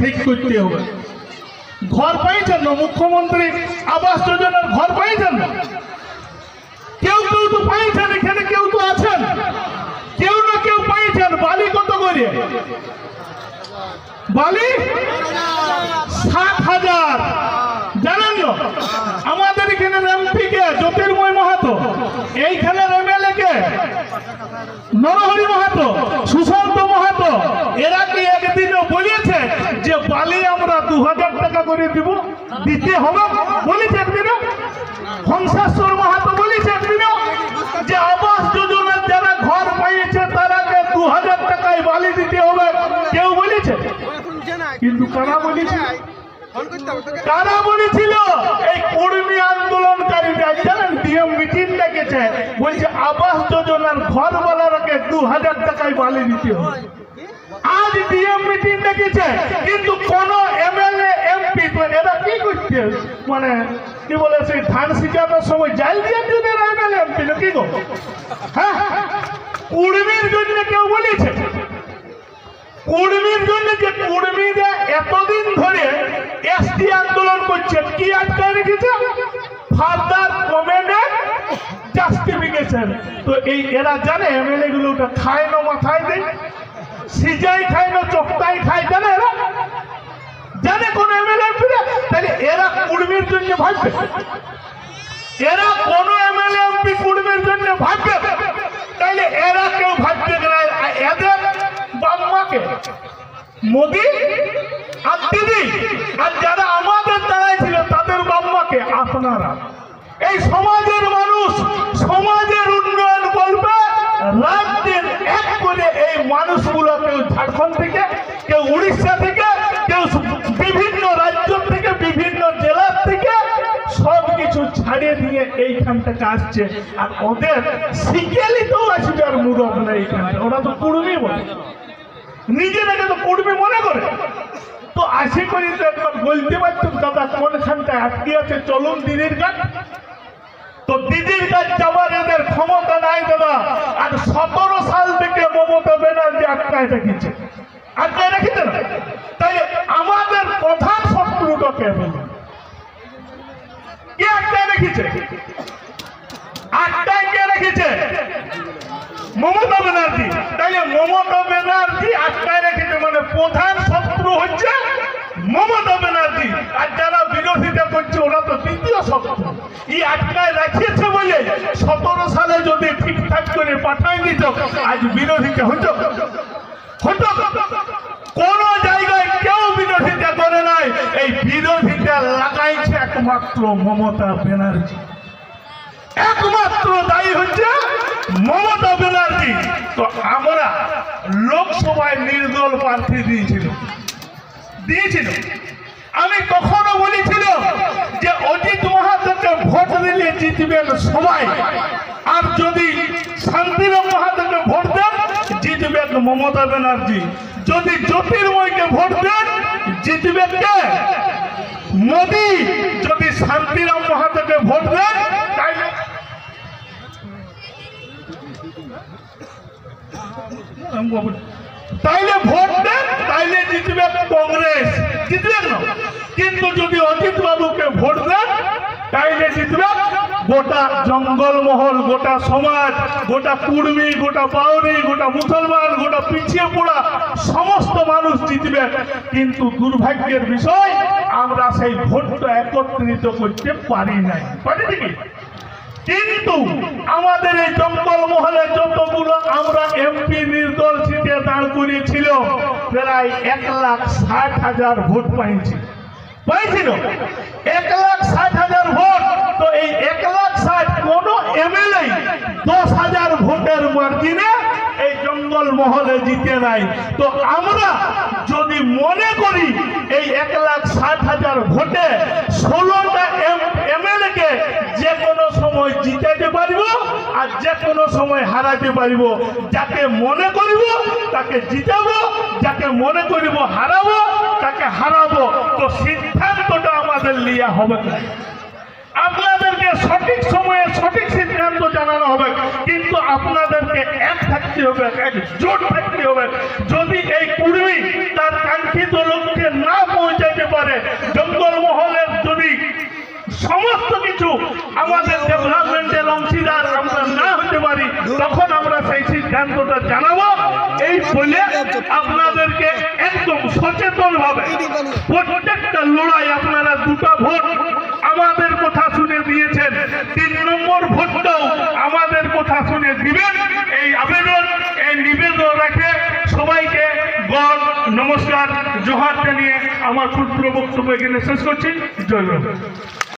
ঠিক করতে হবে। ঘর পাইছেন না? মুখ্যমন্ত্রী আবাস যোজনার ঘর পাইছেন না? কেউ কেউ তো পাইছেন, এখানে কেউ তো আছেন, কেউ না কেউ পাইছেন। বালি কত করে? বালি 7,000। জানেন না? আমাদের এখানে এমপি কে জ্যোতির্ময় মাহাতো, এইখানের এমএলএ কে নরহরি মাহাতো, সুশান্ত মাহাতো, এরা কি একদিনও বলেছে যে বালি আমরা 2,000 টাকা করে দিব, দিতে হবে? বলেছে একদিনও? হংসেশ্বর মাহাতো বলেছে একদিনও যে আবাস যোজনার যারা ঘর পাইয়েছে তারাকে 2,000 টাকায় বালি দিতে হবে? কেউ বলেছে? কিন্তু কারা বলেছে? কারা বলেছিল? এই কর্মী আন্দোলনকারীরা। জানেন, ডিএম মিটিং ডেকেছে, বলছে আবাস যোজনার ঘরওয়ালাকে 2,000 টাকায় বালি দিতে হবে। আজ ডিএম মিটিং ডেকেছে, কিন্তু কোন এমএলএ এমপি তো এরা কি করছে, মানে কি বলে, সেই ধান সিঁচানোর সময় জাল দিয়ে দিনের এমএলএ এমপি কি গো? হ্যাঁ, কর্মীর জন্য কেউ বলেছে? কর্মীর জন্য যে কর্মীরা এতদিন ধরে এসটি আন্দোলন করছে, কি আটকায় রেখেছে? ফার্দার কমেন্টে জাস্টিফিকেশন। তো এই এরা জানে এমএলএ গুলো ওটা খায় না, মাথায় দেয়, সিজাই খায় না, চোখটাই খায়, জানে এরা? জানে কোন এমএলএ? তাহলে এরা কর্মীর জন্য ভাববে? এরা কোন এমএলএ এমপি কর্মীর জন্য ভাববে? তাইলে এরা কেউ ভাববে না। এদের বাম্মাকে মোদি আর দিদি আর যারা আমাদের দাঁড়ায় ছিল তাদের বাম্মাকে আপনারা। এই সমাজের মানুষ সমাজের উন্নয়ন বলবে, রাজ্যের এক করে এই মানুষগুলো কেউ ঝাড়খণ্ড থেকে, কেউ উড়িষ্যা থেকে, কেউ বিভিন্ন রাজ্য থেকে, বিভিন্ন জেলার থেকে সবকিছু ছাড়িয়ে দিয়ে এইখান থেকে আসছে। আর ওদের শিখেলিতেও আসবে আর মুরব না এইখানে। ওরা তো কুড়মি বলে, নিজেরাকে তো কুড়মি মনে করে। তো আশি করি তো একবার বলতে পারতাম, দাদা কোনখানটায় আটকে আছে, চলুন দিদির কাজ। তো দিদির কাজ যাওয়ার এদের ক্ষমতা নাই দাদা। আর 17 সাল থেকে মমতা ব্যানার্জি আটকায় রেখেছে, আটকায় রেখেছে না? তাই আমাদের প্রধান শত্রুটা কে বলুন? কে আটকায় রেখেছে? আটকায় কে রেখেছে? মমতা ব্যানার্জি। তাইলে মমতা ব্যানার্জি আটকায় রেখেছে, মানে প্রধান শত্রু হচ্ছে মমতা ব্যানার্জি। আর যারা বিরোধিতা করছে ওরা তো দ্বিতীয় শত্রু। এই আটকায় রাখিয়েছে বলে 17 সালে যদি ঠিকঠাক করে পাঠাই দিত, আজ বিরোধিতা হতো? কোন জায়গায় কেউ বিরোধিতা করে নাই। এই বিরোধিতা লাগাইছে একমাত্র মমতা ব্যানার্জি। একমাত্র দায়ী হচ্ছে মমতা ব্যানার্জি। তো আমরা লোকসভায় নির্দল প্রার্থী দিয়েছিল। আমি কখনো বলেছিল যে অজিত মাহাতোকে ভোট দিলে জিতবেন সবাই, আর যদি শান্তিরাম মাহাতোকে ভোট দেন জিতবেন মমতা ব্যানার্জি, যদি জ্যোতির্ময়কে ভোট দেন জিতবে কে? মোদি। যদি শান্তিরাম মাহাতোকে ভোট দেন তাইলে ভোট দেন, তাইলে জিতবে কংগ্রেস, জিতবেন না। কিন্তু যদি অজিত বাবুকে ভোট দেন তাইলে জিতবে গোটা জঙ্গলমহল, গোটা সমাজ, গোটা কুর্মী, গোটা বাউরি, গোটা মুসলমান, গোটা পিছিয়ে পড়া সমস্ত মানুষ জিতবে। কিন্তু দুর্ভাগ্যের বিষয়, আমরা সেই ভোটটা একত্রিত করতে পারি নাই। পারি কি? কিন্তু আমাদের এই জঙ্গল মহলে যতগুলো আমরা এমপি নির্দল সিটে দাঁড় করিয়েছিল, প্রায় 1,60,000 ভোট পাইছিল। 1,60,000 ভোট। তো এই 1,60,000 কোন এমএলএ 10,000 ভোটের মার্জিনে এই জঙ্গল মহলে জিতে নাই। তো আমরা যদি মনে করি এই 1,60,000 ভোটে 16টা এমএলএ কে যে কোনো সময় জিতাতে পারব আর যে কোনো সময় হারাতে পারব, যাকে মনে করব তাকে জিতাবো, যাকে মনে করব হারাবো তাকে হারাবো। তো সিদ্ধান্তটা আমাদের লিয়া হবে। আপনাদেরকে সঠিক সময়ে সঠিক সিদ্ধান্ত জানানো হবে, কিন্তু আপনাদেরকে এক থাকতে হবে, একজোট থাকতে হবে। যদি এই কুর্মী তার কাঙ্ক্ষিত লক্ষ্যে না তখন আমরা সেই সিদ্ধান্তটা জানাবো। এই বলে আপনাদেরকে একদম সচেতন ভাবে প্রত্যেকটা লড়াই আপনারা দুটো ভোট আমাদের কথা শুনে দিয়েছেন, 3 নম্বর ভোটটাও আমাদের কথা শুনে দিবেন। এই আবেদন, এই নিবেদন রাখে সবাইকে গণ নমস্কার জোহার জানিয়ে আমার ক্ষুদ্র বক্তব্য এখানে শেষ করছি। জয় জগন্নাথ।